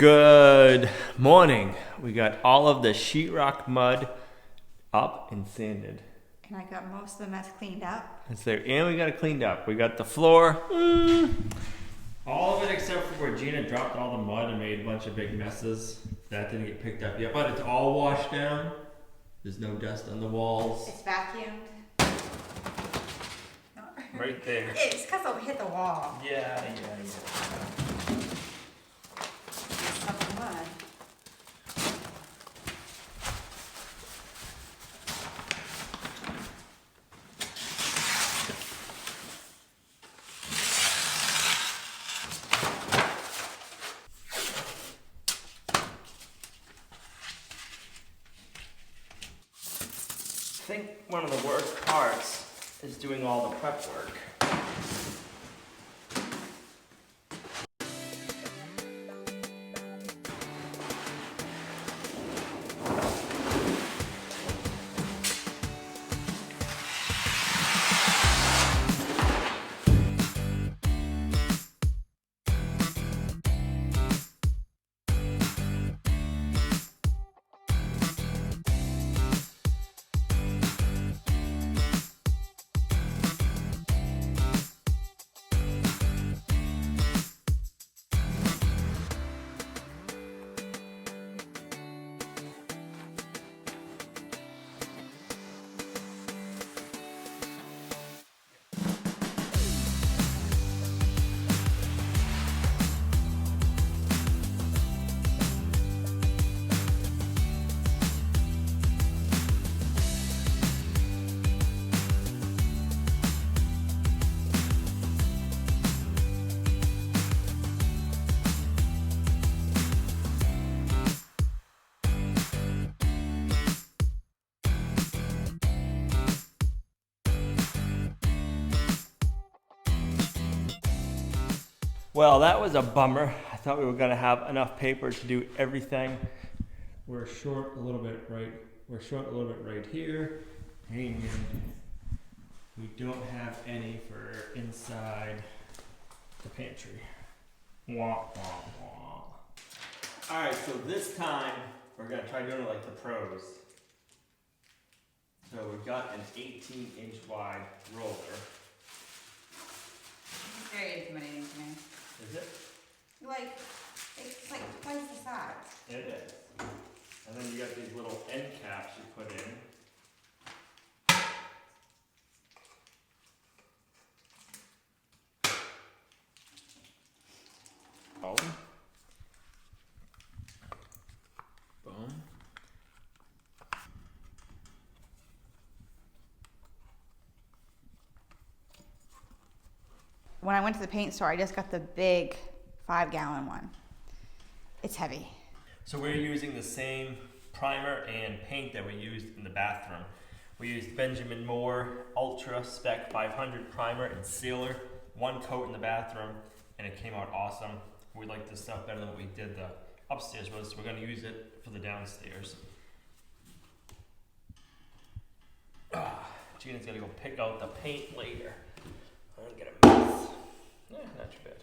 Good morning. We got all of the sheetrock mud up and sanded. And I got most of the mess cleaned up. And we got it cleaned up. We got the floor. All of it except for where Gina dropped all the mud and made a bunch of big messes. That didn't get picked up yet, but it's all washed down. There's no dust on the walls. It's vacuumed. Right there. It's because it'll hit the wall. Yeah. Stuff of mud. I think one of the worst parts is doing all the prep work. Well, that was a bummer. I thought we were gonna have enough paper to do everything. We're short a little bit right here. And we don't have any for inside the pantry. Wah, wah, wah. All right, so this time we're gonna try doing it like the pros. So we've got an 18-inch wide roller. It's very intimidating to me. Is it? It's like twice the size. It is. And then you got these little end caps you put in. Boom. Boom. When I went to the paint store, I just got the big 5-gallon one. It's heavy. So we're using the same primer and paint that we used in the bathroom. We used Benjamin Moore Ultra Spec 500 primer and sealer, one coat in the bathroom, and it came out awesome. We like this stuff better than what we did the upstairs with, so we're gonna use it for the downstairs. Gina's gotta go pick out the paint later. I'm gonna get a mess. Yeah, not too bad.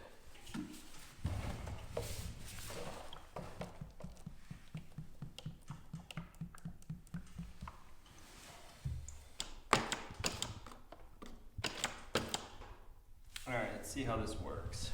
All right, let's see how this works.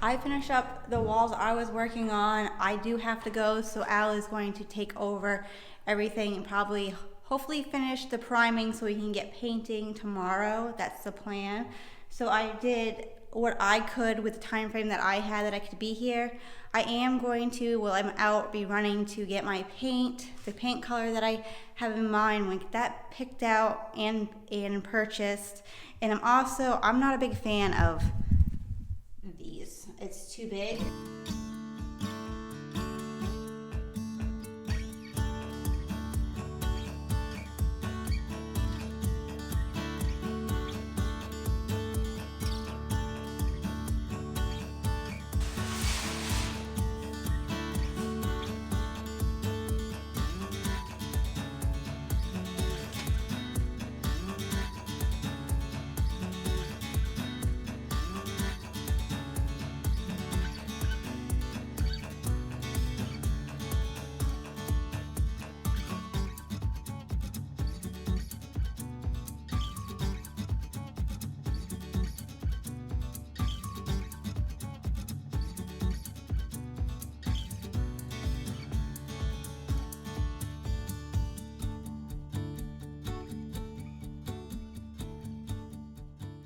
I finished up the walls I was working on. I do have to go, so Al is going to take over everything and probably hopefully finish the priming so we can get painting tomorrow. That's the plan. So I did what I could with the time frame that I had that I could be here. I am going to, while I'm out, be running to get my paint, the paint color that I have in mind, when get that picked out and purchased. And I'm not a big fan of these. It's too big.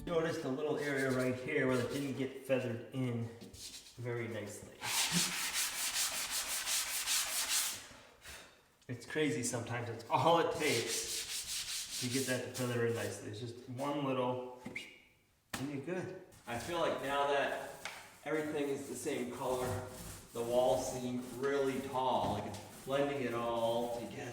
Notice the little area right here where it didn't get feathered in very nicely. It's crazy sometimes. It's all it takes to get that to feather in nicely. It's just one little, and you're good. I feel like now that everything is the same color, the walls seem really tall, like it's blending it all together.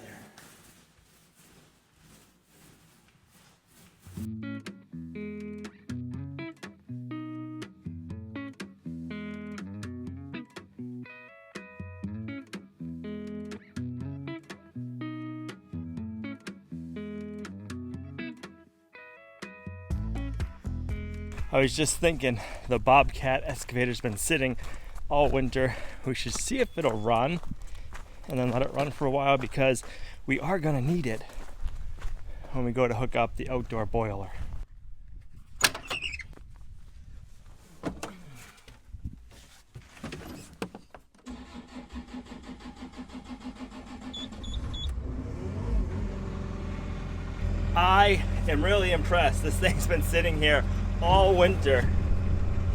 I was just thinking, the Bobcat excavator's been sitting all winter. We should see if it'll run and then let it run for a while, because we are gonna need it when we go to hook up the outdoor boiler. I am really impressed. This thing's been sitting here all winter.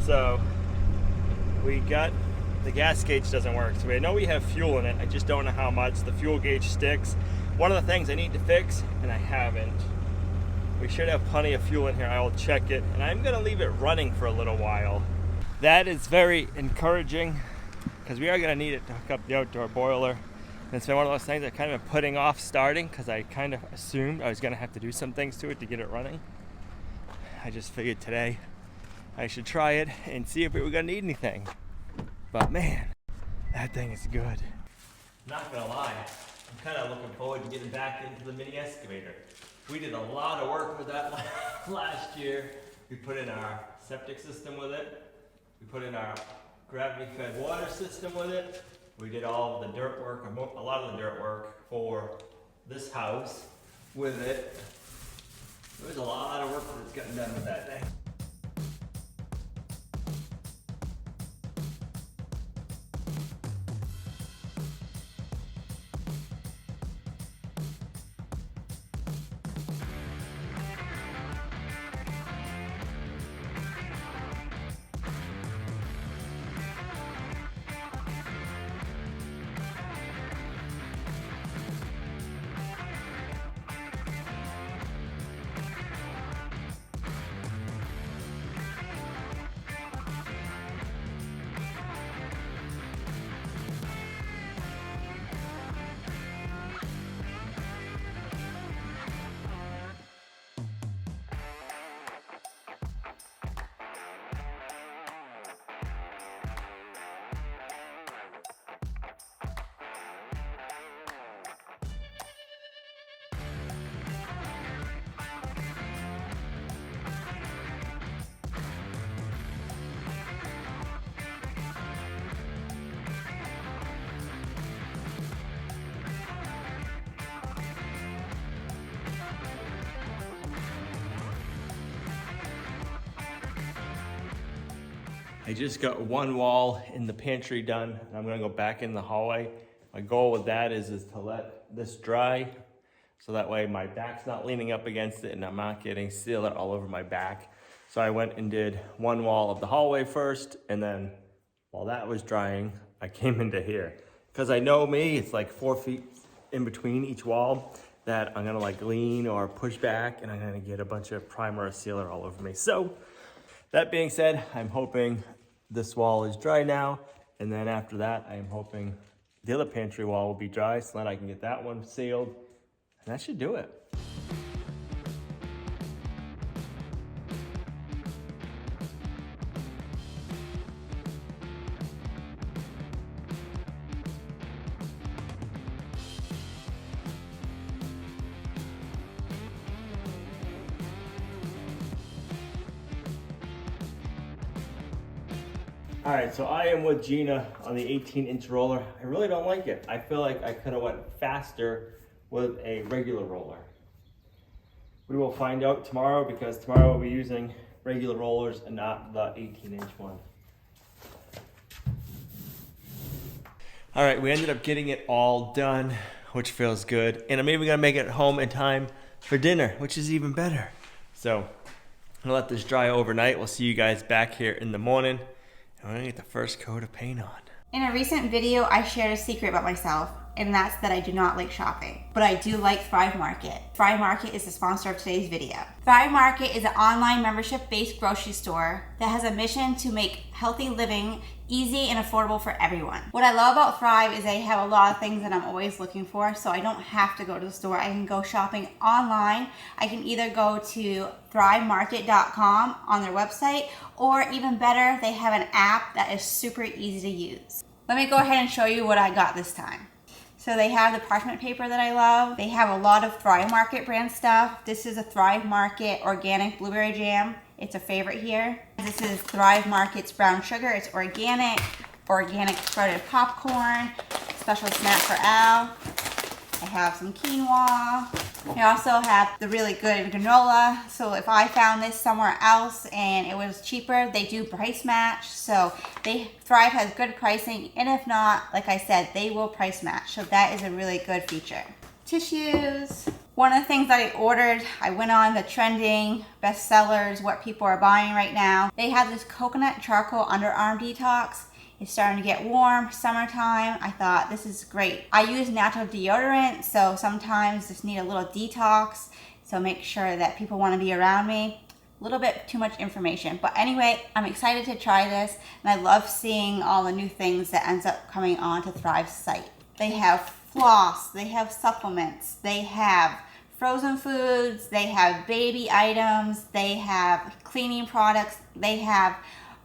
So we got, the gas gauge doesn't work, so I know we have fuel in it. I just don't know how much. The fuel gauge sticks. One of the things I need to fix, and I haven't. We should have plenty of fuel in here. I will check it, and I'm gonna leave it running for a little while. That is very encouraging, because we are gonna need it to hook up the outdoor boiler. And it's been one of those things I've kind of been putting off starting, because I kind of assumed I was gonna have to do some things to it to get it running. I just figured today I should try it and see if we were gonna need anything. But man, that thing is good. Not gonna lie, I'm kind of looking forward to getting back into the mini excavator. We did a lot of work with that last year. We put in our septic system with it. We put in our gravity-fed water system with it. We did all of the dirt work, a lot of the dirt work for this house with it. There was a lot of work that's gotten done with that thing. I just got one wall in the pantry done, and I'm gonna go back in the hallway. My goal with that is to let this dry, so that way my back's not leaning up against it and I'm not getting sealant all over my back. So I went and did one wall of the hallway first, and then while that was drying, I came into here. Because I know me, it's like 4 feet in between each wall that I'm gonna like lean or push back, and I'm gonna get a bunch of primer or sealer all over me. So that being said, I'm hoping this wall is dry now, and then after that, I am hoping the other pantry wall will be dry so that I can get that one sealed, and that should do it. All right, so I am with Gina on the 18-inch roller. I really don't like it. I feel like I could have went faster with a regular roller. We will find out tomorrow, because tomorrow we'll be using regular rollers and not the 18-inch one. All right, we ended up getting it all done, which feels good. And I'm even gonna make it home in time for dinner, which is even better. So I'm gonna let this dry overnight. We'll see you guys back here in the morning. And we're gonna get the first coat of paint on. In a recent video, I shared a secret about myself, and that's that I do not like shopping. But I do like Thrive Market. Thrive Market is the sponsor of today's video. Thrive Market is an online membership-based grocery store that has a mission to make healthy living easy and affordable for everyone. What I love about Thrive is they have a lot of things that I'm always looking for, so I don't have to go to the store. I can go shopping online. I can either go to thrivemarket.com on their website, or even better, they have an app that is super easy to use. Let me go ahead and show you what I got this time. So they have the parchment paper that I love. They have a lot of Thrive Market brand stuff. This is a Thrive Market organic blueberry jam. It's a favorite here. This is Thrive Market's brown sugar. It's organic sprouted popcorn, special snack for Al. I have some quinoa. I also have the really good granola. So if I found this somewhere else and it was cheaper, they do price match. So Thrive has good pricing, and if not, like I said, they will price match. So that is a really good feature. Tissues. One of the things that I ordered, I went on the trending bestsellers, what people are buying right now. They have this coconut charcoal underarm detox. It's starting to get warm, summertime. I thought this is great. I use natural deodorant, so sometimes just need a little detox. So make sure that people want to be around me. A little bit too much information. But anyway, I'm excited to try this, and I love seeing all the new things that ends up coming onto Thrive's site. They have floss, they have supplements, they have frozen foods, they have baby items, they have cleaning products, they have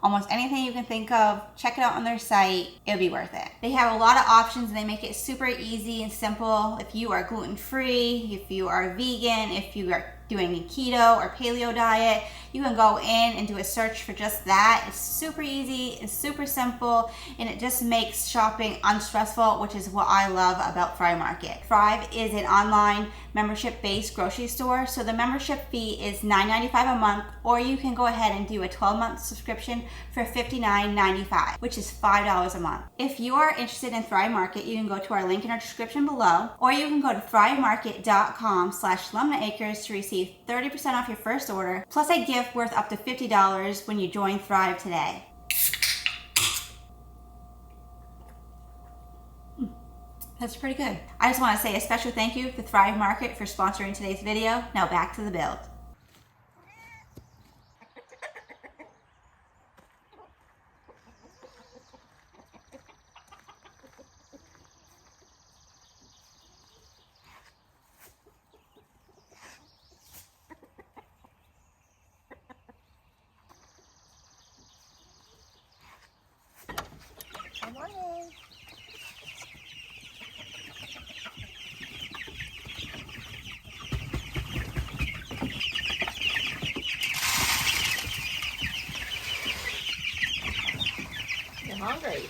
almost anything you can think of. Check it out on their site. It'll be worth it. They have a lot of options, and they make it super easy and simple. If you are gluten-free, if you are vegan, if you are doing a keto or paleo diet, you can go in and do a search for just that. It's super easy, it's super simple, and it just makes shopping unstressful, which is what I love about Thrive Market. Thrive is an online membership-based grocery store, so the membership fee is $9.95 a month, or you can go ahead and do a 12-month subscription for $59.95, which is $5 a month. If you are interested in Thrive Market, you can go to our link in our description below, or you can go to thrivemarket.com/lumnahacres to receive 30% off your first order, plus a gift worth up to $50 when you join Thrive today. That's pretty good. I just want to say a special thank you to Thrive Market for sponsoring today's video. Now back to the build. Good morning. You're hungry.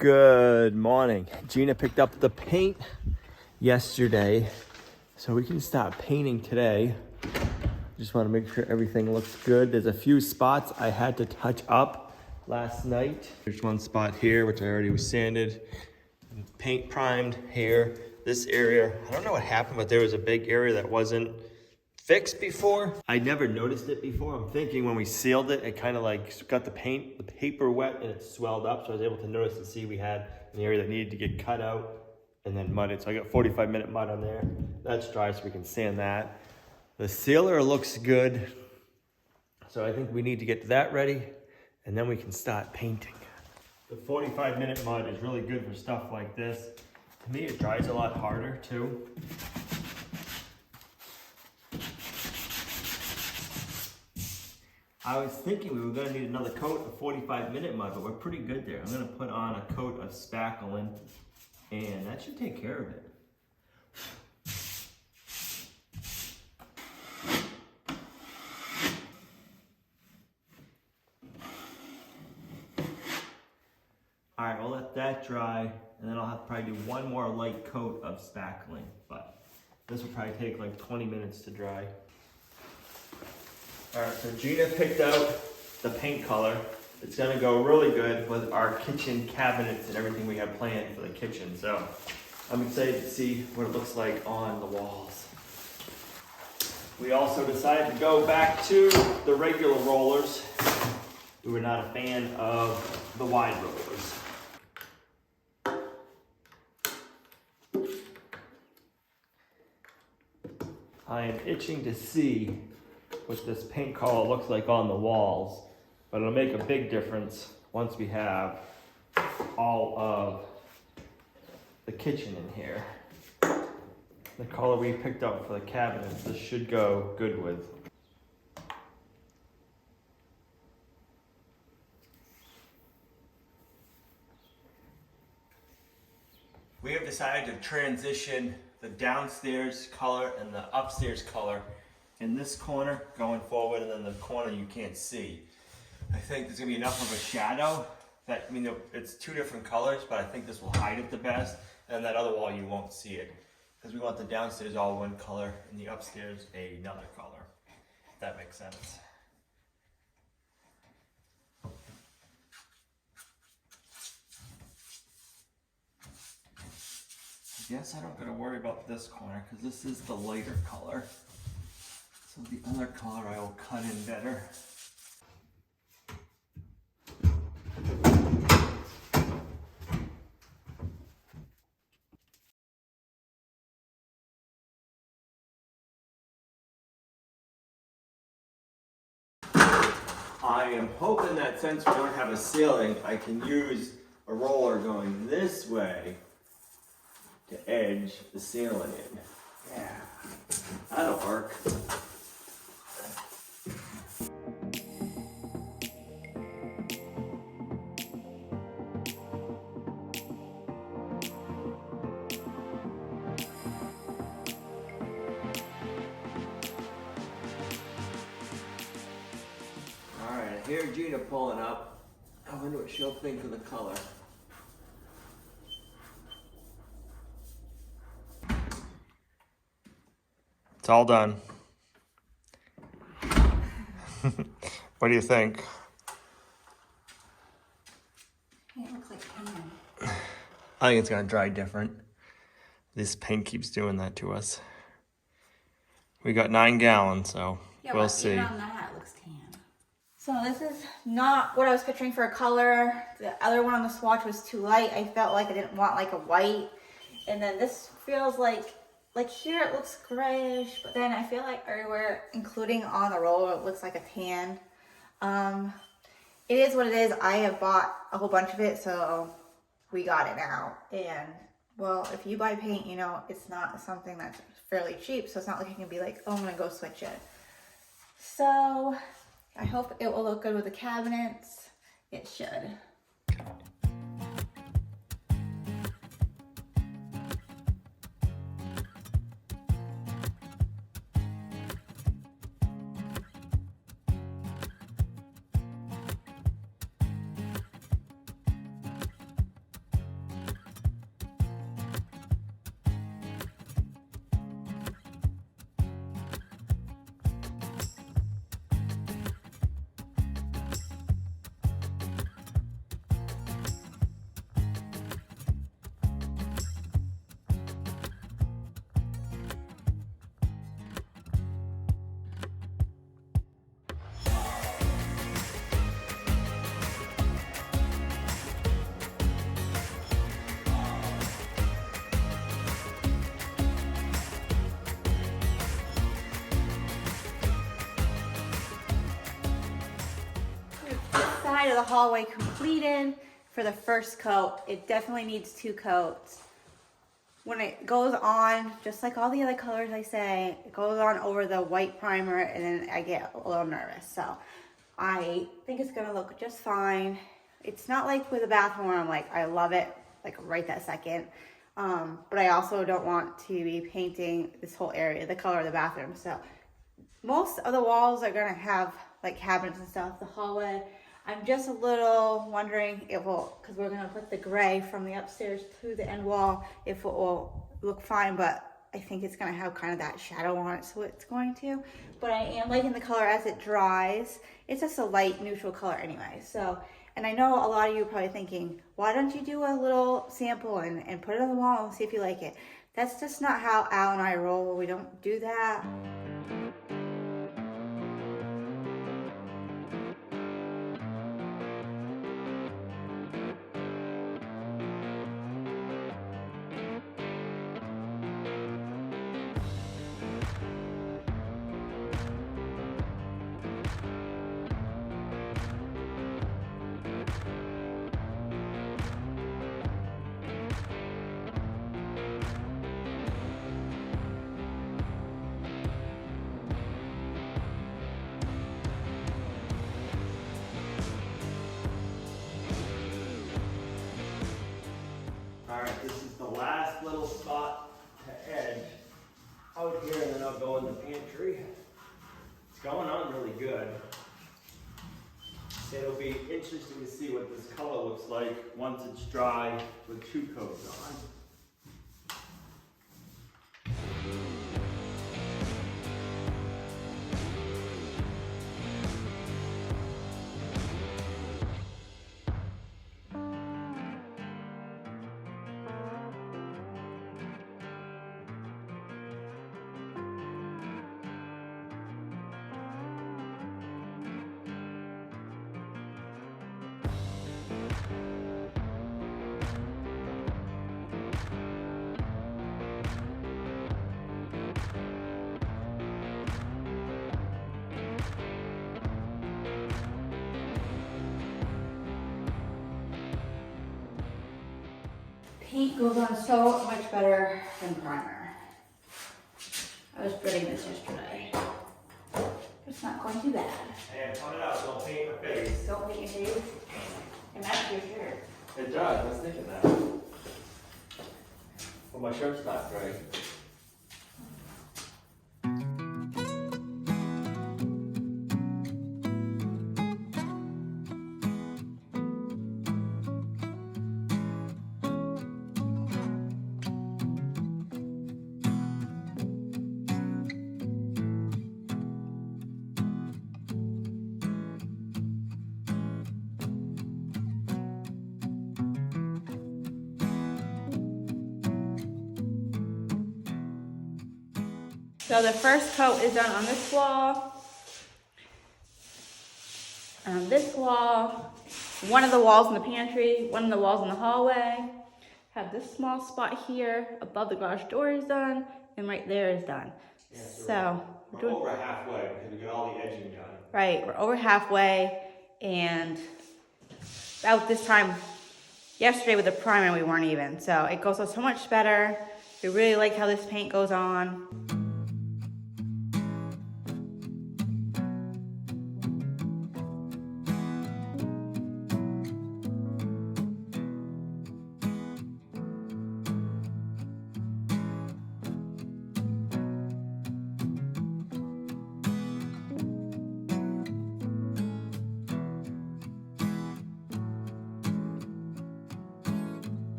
Good morning. Gina picked up the paint yesterday, so we can start painting today. Just want to make sure everything looks good. There's a few spots I had to touch up last night. There's one spot here, which I already was sanded, paint primed here. This area, I don't know what happened, but there was a big area that wasn't fixed before. I never noticed it before. I'm thinking when we sealed it, it kind of like got the paper wet and it swelled up. So I was able to notice and see we had an area that needed to get cut out and then mudded. So I got 45-minute mud on there. That's dry, so we can sand that. The sealer looks good. So I think we need to get that ready and then we can start painting. The 45-minute mud is really good for stuff like this. To me, it dries a lot harder too. I was thinking we were gonna need another coat of 45-minute mud, but we're pretty good there. I'm gonna put on a coat of spackling and that should take care of it. All right, we'll let that dry, and then I'll have to probably do one more light coat of spackling, but this will probably take like 20 minutes to dry. All right, so Gina picked out the paint color. It's gonna go really good with our kitchen cabinets and everything we have planned for the kitchen. So I'm excited to see what it looks like on the walls. We also decided to go back to the regular rollers. We were not a fan of the wide rollers. I am itching to see what this paint color looks like on the walls, but it'll make a big difference once we have all of the kitchen in here. The color we picked up for the cabinets, this should go good with. We have decided to transition the downstairs color and the upstairs color in this corner going forward, and then the corner you can't see. I think there's gonna be enough of a shadow that, I mean, it's two different colors, but I think this will hide it the best, and that other wall you won't see it. Because we want the downstairs all one color and the upstairs another color, if that makes sense. I guess I don't gotta worry about this corner because this is the lighter color. So the other color I will cut in better. I am hoping that since we don't have a ceiling, I can use a roller going this way to edge the ceiling in. Yeah, that'll work. All right, I hear Gina pulling up. I wonder what she'll think of the color. It's all done. What do you think? It looks like tan. I think it's gonna dry different. This paint keeps doing that to us. We got 9 gallons, so Yeah, we'll but see. even on that, it looks tan. So this is not what I was picturing for a color. The other one on the swatch was too light. I felt like I didn't want like a white. And then this feels like here it looks grayish, but then I feel like everywhere, including on the roller, it looks like a tan. It is what it is. I have bought a whole bunch of it, so we got it now. And well, if you buy paint, you know, it's not something that's fairly cheap, so it's not like you can be like, oh, I'm gonna go switch it. So I hope it will look good with the cabinets. It should. side of the hallway completed for the first coat. It definitely needs 2 coats. When it goes on, just like all the other colors I say, it goes on over the white primer and then I get a little nervous. So I think it's gonna look just fine. It's not like with the bathroom where I'm like, I love it, like right that second. But I also don't want to be painting this whole area, the color of the bathroom. So most of the walls are gonna have like cabinets and stuff. The hallway, I'm just a little wondering if we'll, because we're gonna put the gray from the upstairs to the end wall, if it will look fine, but I think it's gonna have kind of that shadow on it, so it's going to. But I am liking the color as it dries. It's just a light neutral color anyway. So, and I know a lot of you are probably thinking, why don't you do a little sample and put it on the wall and see if you like it? That's just not how Al and I roll. We don't do that. Alright, this is the last little spot to edge out here, and then I'll go in the pantry. It's going on really good. It'll be interesting to see what this color looks like once it's dry with 2 coats on. Paint goes on so much better than primer. I was spreading this yesterday. It's not going too bad. And point it out, don't paint my face. Don't paint your face. It matches your shirt. It does, I was thinking that. Well, my shirt's not right. So the first coat is done on this wall, on this wall, one of the walls in the pantry, one of the walls in the hallway. Have this small spot here above the garage door is done, and right there is done. Yeah, so we're over halfway because we got all the edging done. Right, we're over halfway, and about this time yesterday with the primer we weren't even. So it goes on so much better. We really like how this paint goes on.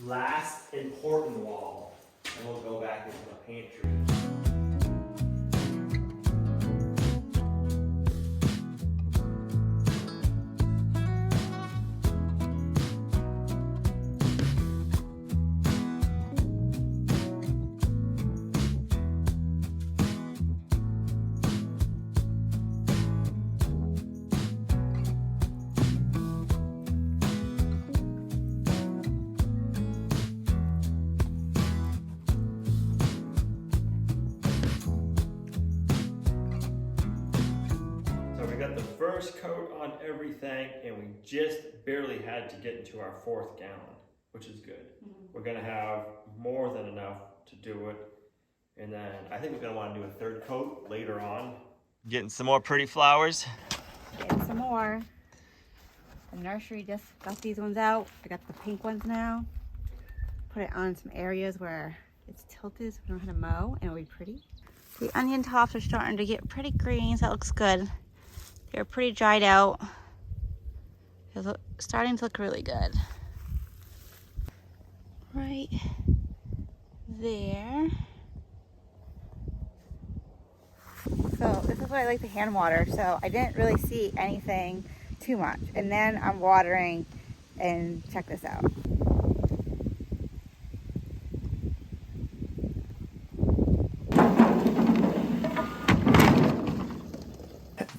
Last important wall, and we'll go back into the pantry. got the first coat on everything, and we just barely had to get into our 4th gallon, which is good. We're gonna have more than enough to do it. And then I think we're gonna wanna do a 3rd coat later on. Getting some more pretty flowers. Getting some more. The nursery just got these ones out. I got the pink ones now. Put it on some areas where it's tilted so we don't have to mow, and it'll be pretty. The onion tops are starting to get pretty green, so that looks good. They're pretty dried out. They're starting to look really good. Right there. So this is why I like to hand water. So I didn't really see anything too much. And then I'm watering, and check this out.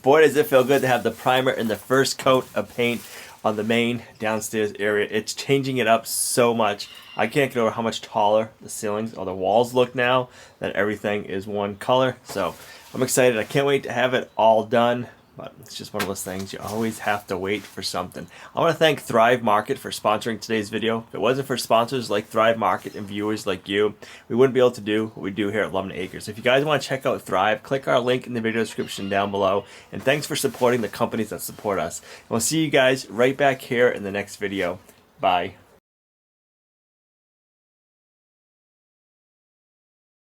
Boy, does it feel good to have the primer and the first coat of paint on the main downstairs area. It's changing it up so much. I can't get over how much taller the ceilings or the walls look now that everything is one color. So I'm excited. I can't wait to have it all done. But it's just one of those things. You always have to wait for something. I want to thank Thrive Market for sponsoring today's video. If it wasn't for sponsors like Thrive Market and viewers like you, we wouldn't be able to do what we do here at Lumnah Acres. If you guys want to check out Thrive, click our link in the video description down below. And thanks for supporting the companies that support us. And we'll see you guys right back here in the next video. Bye.